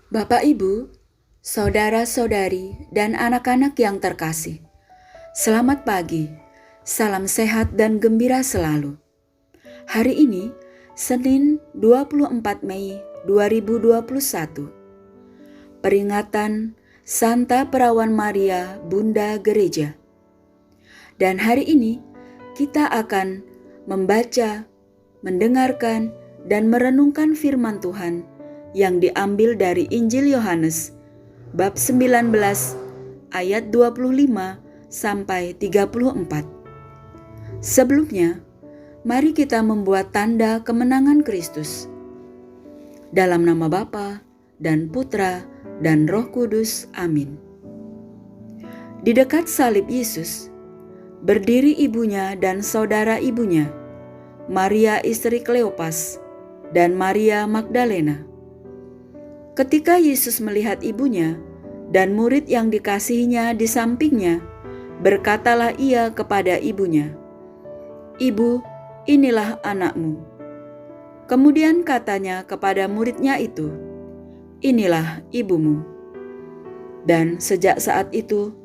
Bapak, Ibu, saudara-saudari, dan anak-anak yang terkasih, selamat pagi, salam sehat dan gembira selalu. Hari ini, Senin 24 Mei 2021, peringatan Santa Perawan Maria Bunda Gereja. Dan hari ini, kita akan membaca, mendengarkan, dan merenungkan firman Tuhan yang diambil dari Injil Yohanes bab 19 ayat 25 sampai 34. Sebelumnya, mari kita membuat tanda kemenangan Kristus. Dalam nama Bapa dan Putra dan Roh Kudus. Amin. Di dekat salib Yesus, berdiri ibunya dan saudara ibunya, Maria istri Kleopas dan Maria Magdalena. Ketika Yesus melihat ibunya dan murid yang dikasihinya di sampingnya, berkatalah ia kepada ibunya, "Ibu, inilah anakmu." Kemudian katanya kepada muridnya itu, "Inilah ibumu." Dan sejak saat itu,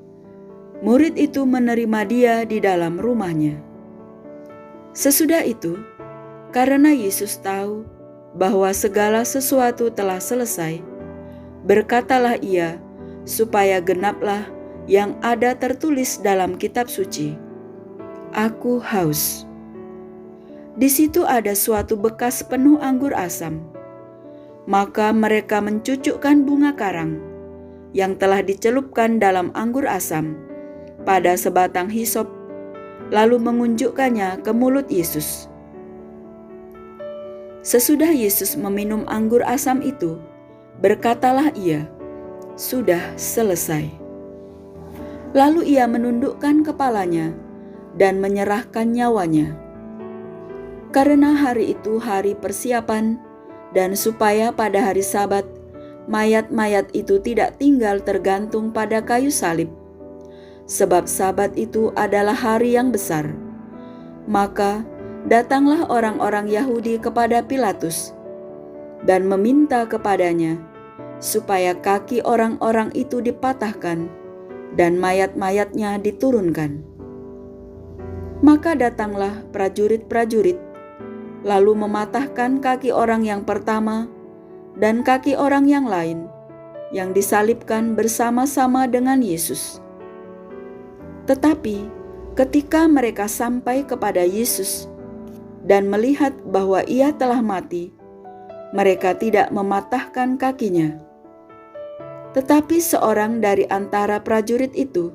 murid itu menerima dia di dalam rumahnya. Sesudah itu, karena Yesus tahu bahwa segala sesuatu telah selesai, berkatalah ia supaya genaplah yang ada tertulis dalam kitab suci, "Aku haus." Di situ ada suatu bekas penuh anggur asam. Maka mereka mencucukkan bunga karang yang telah dicelupkan dalam anggur asam pada sebatang hisop, lalu mengunjukkannya ke mulut Yesus. Sesudah Yesus meminum anggur asam itu, berkatalah ia, "Sudah selesai." Lalu ia menundukkan kepalanya dan menyerahkan nyawanya. Karena hari itu hari persiapan, dan supaya pada hari Sabat, mayat-mayat itu tidak tinggal tergantung pada kayu salib, sebab Sabat itu adalah hari yang besar. Maka datanglah orang-orang Yahudi kepada Pilatus dan meminta kepadanya supaya kaki orang-orang itu dipatahkan dan mayat-mayatnya diturunkan. Maka datanglah prajurit-prajurit, lalu mematahkan kaki orang yang pertama dan kaki orang yang lain yang disalibkan bersama-sama dengan Yesus. Tetapi ketika mereka sampai kepada Yesus dan melihat bahwa ia telah mati, mereka tidak mematahkan kakinya. Tetapi seorang dari antara prajurit itu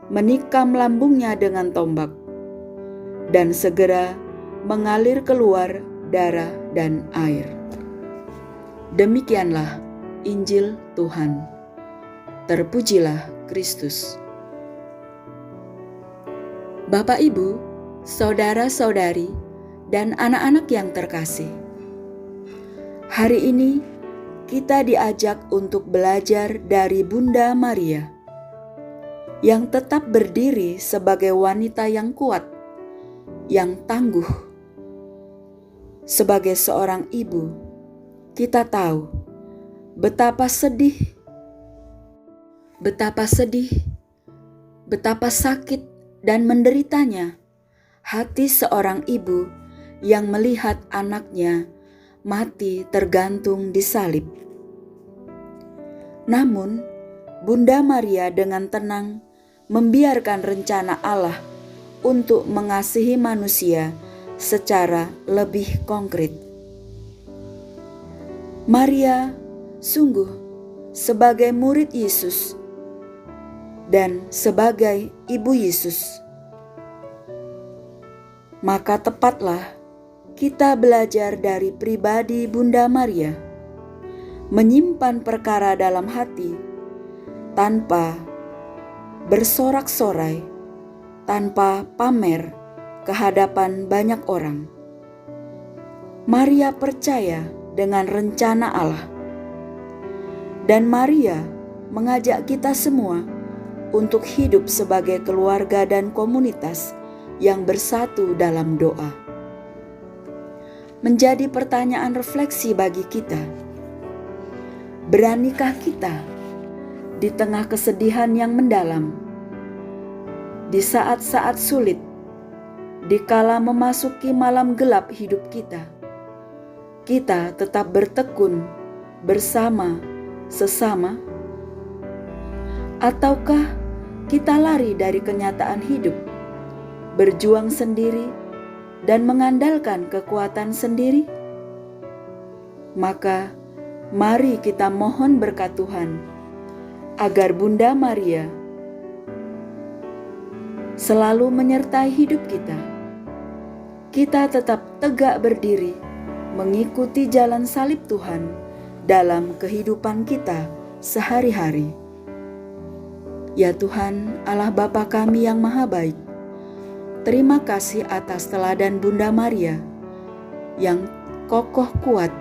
menikam lambungnya dengan tombak, dan segera mengalir keluar darah dan air. Demikianlah Injil Tuhan. Terpujilah Kristus. Bapak, Ibu, saudara-saudari, dan anak-anak yang terkasih, hari ini kita diajak untuk belajar dari Bunda Maria yang tetap berdiri sebagai wanita yang kuat, yang tangguh. Sebagai seorang ibu, kita tahu betapa sedih, betapa sakit dan menderitanya hati seorang ibu yang melihat anaknya mati tergantung di salib. Namun, Bunda Maria dengan tenang membiarkan rencana Allah untuk mengasihi manusia secara lebih konkret. Maria sungguh sebagai murid Yesus dan sebagai ibu Yesus, maka tepatlah kita belajar dari pribadi Bunda Maria, menyimpan perkara dalam hati tanpa bersorak-sorai, tanpa pamer ke hadapan banyak orang. Maria percaya dengan rencana Allah, dan Maria mengajak kita semua untuk hidup sebagai keluarga dan komunitas yang bersatu dalam doa. Menjadi pertanyaan refleksi bagi kita, Beranikah kita di tengah kesedihan yang mendalam, di saat-saat sulit, dikala memasuki malam gelap hidup kita tetap bertekun bersama sesama? Ataukah kita lari dari kenyataan hidup, berjuang sendiri, dan mengandalkan kekuatan sendiri? Maka mari kita mohon berkat Tuhan agar Bunda Maria selalu menyertai hidup kita. Kita tetap tegak berdiri mengikuti jalan salib Tuhan dalam kehidupan kita sehari-hari. Ya Tuhan, Allah Bapa kami yang maha baik, terima kasih atas teladan Bunda Maria yang kokoh kuat,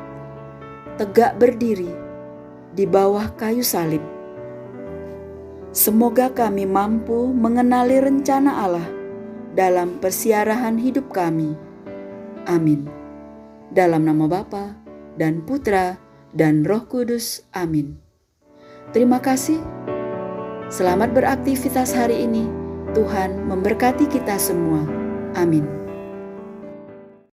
tegak berdiri di bawah kayu salib. Semoga kami mampu mengenali rencana Allah dalam persiarahan hidup kami. Amin. Dalam nama Bapa dan Putra dan Roh Kudus. Amin. Terima kasih. Selamat beraktivitas hari ini. Tuhan memberkati kita semua. Amin.